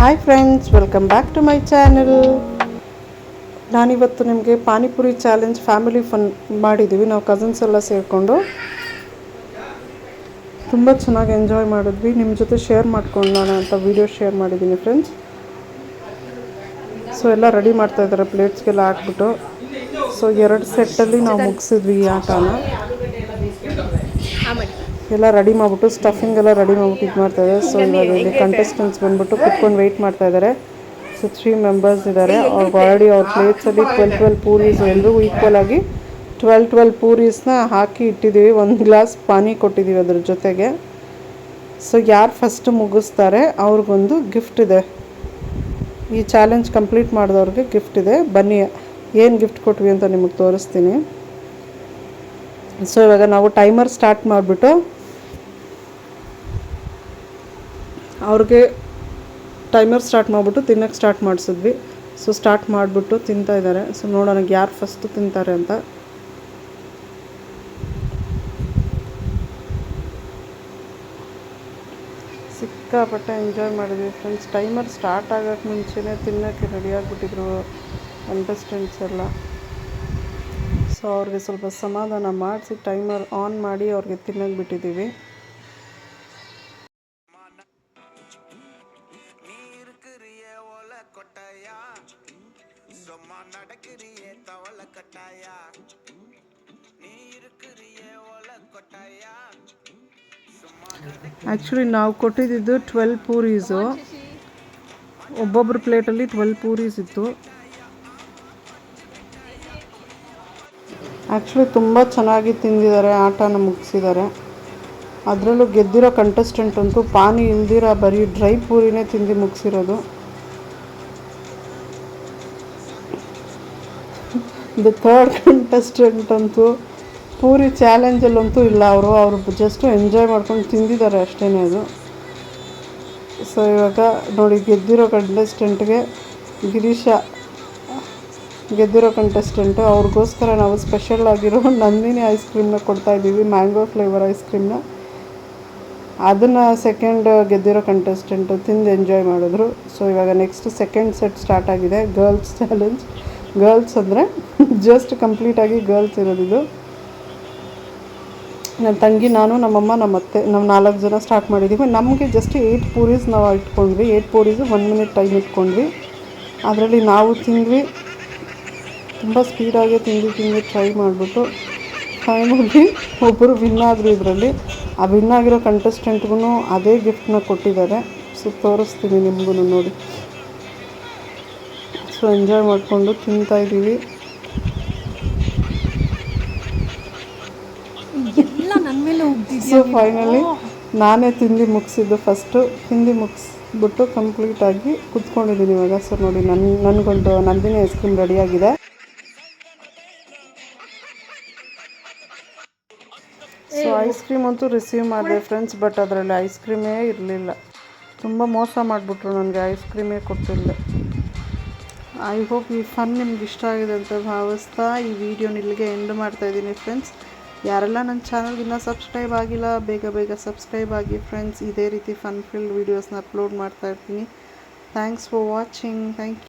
Hi friends, welcome back to my channel. ನಾನಿವತ್ತು ನಿಮಗೆ panipuri challenge family fun ಮಾಡಿದ್ದೀವಿ. ನಾವು ಕಸಿನ್ಸ್ ಎಲ್ಲ ಸೇರಿಕೊಂಡು ತುಂಬ ಚೆನ್ನಾಗಿ ಎಂಜಾಯ್ ಮಾಡಿದ್ವಿ. ನಿಮ್ಮ ಜೊತೆ ಶೇರ್ ಮಾಡ್ಕೊಳ್ಳೋಣ ಅಂತ ವೀಡಿಯೋ ಶೇರ್ ಮಾಡಿದ್ದೀನಿ ಫ್ರೆಂಡ್ಸ್. ಸೊ ಎಲ್ಲ ರೆಡಿ ಮಾಡ್ತಾಯಿದ್ದಾರೆ ಪ್ಲೇಟ್ಸ್ಗೆಲ್ಲ ಹಾಕ್ಬಿಟ್ಟು. ಸೊ 2 ಸೆಟ್ಟಲ್ಲಿ ನಾವು ಮುಗಿಸಿದ್ವಿ ಈ ಆಟನ. ಎಲ್ಲ ರೆಡಿ ಮಾಡಿಬಿಟ್ಟು ಸ್ಟಫಿಂಗ್ ಎಲ್ಲ ರೆಡಿ ಮಾಡಿಬಿಟ್ಟು ಇದು ಮಾಡ್ತಾಯಿದ್ದಾರೆ. ಸೊ ಇವಾಗ ಇಲ್ಲಿ ಕಂಟೆಸ್ಟೆಂಟ್ಸ್ ಬಂದುಬಿಟ್ಟು ಕುತ್ಕೊಂಡು ವೆಯ್ಟ್ ಮಾಡ್ತಾಯಿದ್ದಾರೆ. ಸೊ 3 ಮೆಂಬರ್ಸ್ ಇದ್ದಾರೆ. ಅವ್ರಿಗೆ ಆಲ್ರೆಡಿ ಅವ್ರ ಪ್ಲೇಟ್ಸಲ್ಲಿ 12 ಪೂರೀಸ್ ಎಲ್ರಿಗೂ ಈಕ್ವಲ್ ಆಗಿ 12 ಪೂರೀಸ್ನ ಹಾಕಿ ಇಟ್ಟಿದ್ದೀವಿ. 1 ಗ್ಲಾಸ್ ಪಾನಿ ಕೊಟ್ಟಿದ್ದೀವಿ ಅದ್ರ ಜೊತೆಗೆ. ಸೊ ಯಾರು ಫಸ್ಟ್ ಮುಗಿಸ್ತಾರೆ ಅವ್ರಿಗೊಂದು ಗಿಫ್ಟ್ ಇದೆ. ಈ ಚಾಲೆಂಜ್ ಕಂಪ್ಲೀಟ್ ಮಾಡಿದವ್ರಿಗೆ ಗಿಫ್ಟ್ ಇದೆ. ಬನ್ನಿ ಏನು ಗಿಫ್ಟ್ ಕೊಟ್ವಿ ಅಂತ ನಿಮಗೆ ತೋರಿಸ್ತೀನಿ. ಸೊ ಇವಾಗ ನಾವು ಟೈಮರ್ ಸ್ಟಾರ್ಟ್ ಮಾಡಿಬಿಟ್ಟು ಅವ್ರಿಗೆ ತಿನ್ನೋಕ್ಕೆ ಸ್ಟಾರ್ಟ್ ಮಾಡಿಸಿದ್ವಿ. ಸೊ ಸ್ಟಾರ್ಟ್ ಮಾಡಿಬಿಟ್ಟು ತಿಂತಾಯಿದ್ದಾರೆ. ಸೊ ನೋಡೋಣ ಯಾರು ಫಸ್ಟು ತಿಂತಾರೆ ಅಂತ. ಸಿಕ್ಕಾಪಟ್ಟೆ ಎಂಜಾಯ್ ಮಾಡಿದ್ವಿ ಫ್ರೆಂಡ್ಸ್. ಟೈಮರ್ ಸ್ಟಾರ್ಟ್ ಆಗೋಕ್ಕೆ ಮುಂಚೆನೇ ತಿನ್ನೋಕ್ಕೆ ರೆಡಿಯಾಗಿಬಿಟ್ಟಿದ್ರು ಕಂಟೆಸ್ಟೆಂಟ್ಸ್ ಎಲ್ಲ. ಸೊ ಅವ್ರಿಗೆ ಸ್ವಲ್ಪ ಸಮಾಧಾನ ಮಾಡಿಸಿ ಟೈಮರ್ ಆನ್ ಮಾಡಿ ಅವ್ರಿಗೆ ತಿನ್ನೋಕ್ಕೆ ಬಿಟ್ಟಿದ್ದೀವಿ. ಆ್ಯಕ್ಚುಲಿ ನಾವು ಕೊಟ್ಟಿದ್ದು 12 ಪೂರೀಸು. ಒಬ್ಬೊಬ್ಬರ ಪ್ಲೇಟಲ್ಲಿ 12 ಪೂರೀಸ್ ಇತ್ತು. ಆ್ಯಕ್ಚುಲಿ ತುಂಬ ಚೆನ್ನಾಗಿ ತಿಂದಿದ್ದಾರೆ, ಆಟನ ಮುಗಿಸಿದ್ದಾರೆ. ಅದರಲ್ಲೂ ಗೆದ್ದಿರೋ ಕಂಟೆಸ್ಟೆಂಟ್ ಅಂತೂ ಪಾನಿ ಇಲ್ದಿರ ಬರೀ ಡ್ರೈ ಪೂರಿನೇ ತಿಂದು ಮುಗಿಸಿರೋದು. ದ ಥರ್ಡ್ ಕಂಟೆಸ್ಟೆಂಟ್ ಅಂತೂ ಪೂರಿ ಚಾಲೆಂಜಲ್ಲಂತೂ ಇಲ್ಲ. ಅವರು ಜಸ್ಟು ಎಂಜಾಯ್ ಮಾಡ್ಕೊಂಡು ತಿಂದಿದ್ದಾರೆ ಅಷ್ಟೇ ಅದು. ಸೊ ಇವಾಗ ನೋಡಿ ಗೆದ್ದಿರೋ ಕಂಟೆಸ್ಟೆಂಟ್ಗೆ ಗೆದ್ದಿರೋ ಕಂಟೆಸ್ಟೆಂಟು ಅವ್ರಿಗೋಸ್ಕರ ನಾವು ಸ್ಪೆಷಲ್ ಆಗಿರೋ ನಂದಿನಿ ಐಸ್ ಕ್ರೀಮ್ನ ಕೊಡ್ತಾಯಿದ್ದೀವಿ, ಮ್ಯಾಂಗೋ ಫ್ಲೇವರ್ ಐಸ್ ಕ್ರೀಮ್ನ. ಅದನ್ನು ಸೆಕೆಂಡ್ ಗೆದ್ದಿರೋ ಕಂಟೆಸ್ಟೆಂಟು ತಿಂದು ಎಂಜಾಯ್ ಮಾಡಿದ್ರು. ಸೊ ಇವಾಗ ನೆಕ್ಸ್ಟ್ ಸೆಕೆಂಡ್ ಸೆಟ್ ಸ್ಟಾರ್ಟ್ ಆಗಿದೆ. Girls challenge. ಗರ್ಲ್ಸ್ ಅಂದರೆ ಜಸ್ಟ್ ಕಂಪ್ಲೀಟಾಗಿ ಗರ್ಲ್ಸ್ ಇರೋದಿದು. ನನ್ನ ತಂಗಿ, ನಾನು, ನಮ್ಮಮ್ಮ, ನಮ್ಮ ಅತ್ತೆ, ನಾವು 4 ಜನ ಸ್ಟಾರ್ಟ್ ಮಾಡಿದ್ದೀವಿ. ನಮಗೆ ಜಸ್ಟ್ 8 ಪೂರೀಸ್ ನಾವು ಇಟ್ಕೊಂಡ್ವಿ. 8 ಪೂರೀಸು 1 ಮಿನಿಟ್ ಟೈಮ್ ಇಟ್ಕೊಂಡ್ವಿ. ಅದರಲ್ಲಿ ನಾವು ತಿಂದ್ವಿ. ತುಂಬ ಸ್ಪೀಡಾಗಿ ತಿಂದು ಟ್ರೈ ಮಾಡಿಬಿಟ್ಟು ಫೈನಲಿ ಒಬ್ಬರು ವಿನ್ ಆದರು ಇದರಲ್ಲಿ. ಆ ವಿನ್ ಆಗಿರೋ ಕಂಟೆಸ್ಟೆಂಟ್ಗೂ ಅದೇ ಗಿಫ್ಟನ್ನ ಕೊಟ್ಟಿದ್ದಾರೆ. ಸೊ ತೋರಿಸ್ತೀನಿ ನಿಮಗೂ ನೋಡಿ. ಸೊ ಎಂಜಾಯ್ ಮಾಡಿಕೊಂಡು ತಿಂತಾಯಿದ್ದೀವಿ. ಸೊ ಫೈನಲಿ ನಾನೇ ತಿಂದು ಮುಗಿಸಿದ್ದು ಫಸ್ಟು. ಮುಗಿಸ್ಬಿಟ್ಟು ಕಂಪ್ಲೀಟಾಗಿ ಕುತ್ಕೊಂಡಿದ್ದೀನಿ ಇವಾಗ. ಸೊ ನೋಡಿ ನನಗೊಂದು ನಂದಿನಿ ಐಸ್ ಕ್ರೀಮ್ ರೆಡಿಯಾಗಿದೆ. ಸೊ ಐಸ್ ಕ್ರೀಮ್ ಅಂತೂ ರಿಸೀವ್ ಮಾಡಿದೆ ಫ್ರೆಂಡ್ಸ್, ಬಟ್ ಅದರಲ್ಲಿ ಐಸ್ ಕ್ರೀಮೇ ಇರಲಿಲ್ಲ. ತುಂಬ ಮೋಸ ಮಾಡಿಬಿಟ್ರು, ನನಗೆ ಐಸ್ ಕ್ರೀಮೇ ಕೊಟ್ಟಿಲ್ಲ. ಐ ಹೋಪ್ ಈ ಫನ್ ನಿಮ್ಗೆ ಇಷ್ಟ ಆಗಿದೆ ಅಂತ ಭಾವಿಸ್ತಾ ಈ ವಿಡಿಯೋನ ಇಲ್ಲಿಗೆ ಎಂಡ್ ಮಾಡ್ತಾಯಿದ್ದೀನಿ ಫ್ರೆಂಡ್ಸ್. ಯಾರೆಲ್ಲ ನನ್ನ ಚಾನಲ್ಗಿನ್ನ ಸಬ್ಸ್ಕ್ರೈಬ್ ಆಗಿಲ್ಲ ಬೇಗ ಸಬ್ಸ್ಕ್ರೈಬ್ ಆಗಿ ಫ್ರೆಂಡ್ಸ್. ಇದೇ ರೀತಿ ಫನ್ ಫಿಲ್ಡ್ ವೀಡಿಯೋಸ್ನ ಅಪ್ಲೋಡ್ ಮಾಡ್ತಾಯಿರ್ತೀನಿ. Thanks for watching. Thank you.